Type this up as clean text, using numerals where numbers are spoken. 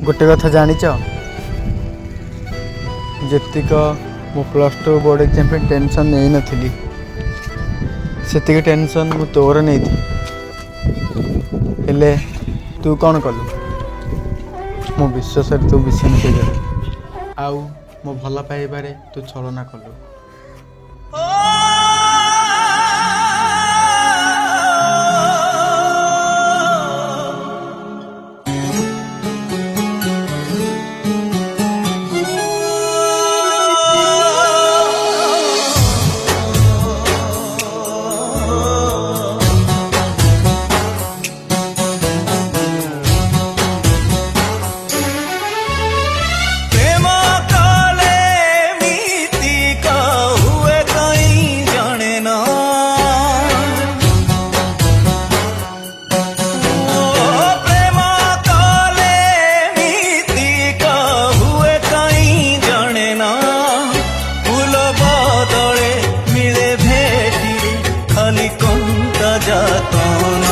गोटे कथा जानिच जेतिक मु +2 बोर्ड एग्जाम पे टेंशन नहीं नथिली सेतिक टेंशन मु तोर नहीं थी हेले तू कौन कलु मो विश्वास तू विश्वास कर आउ मो भल पाइबारे तू छलना कलु। खाली कौन जाता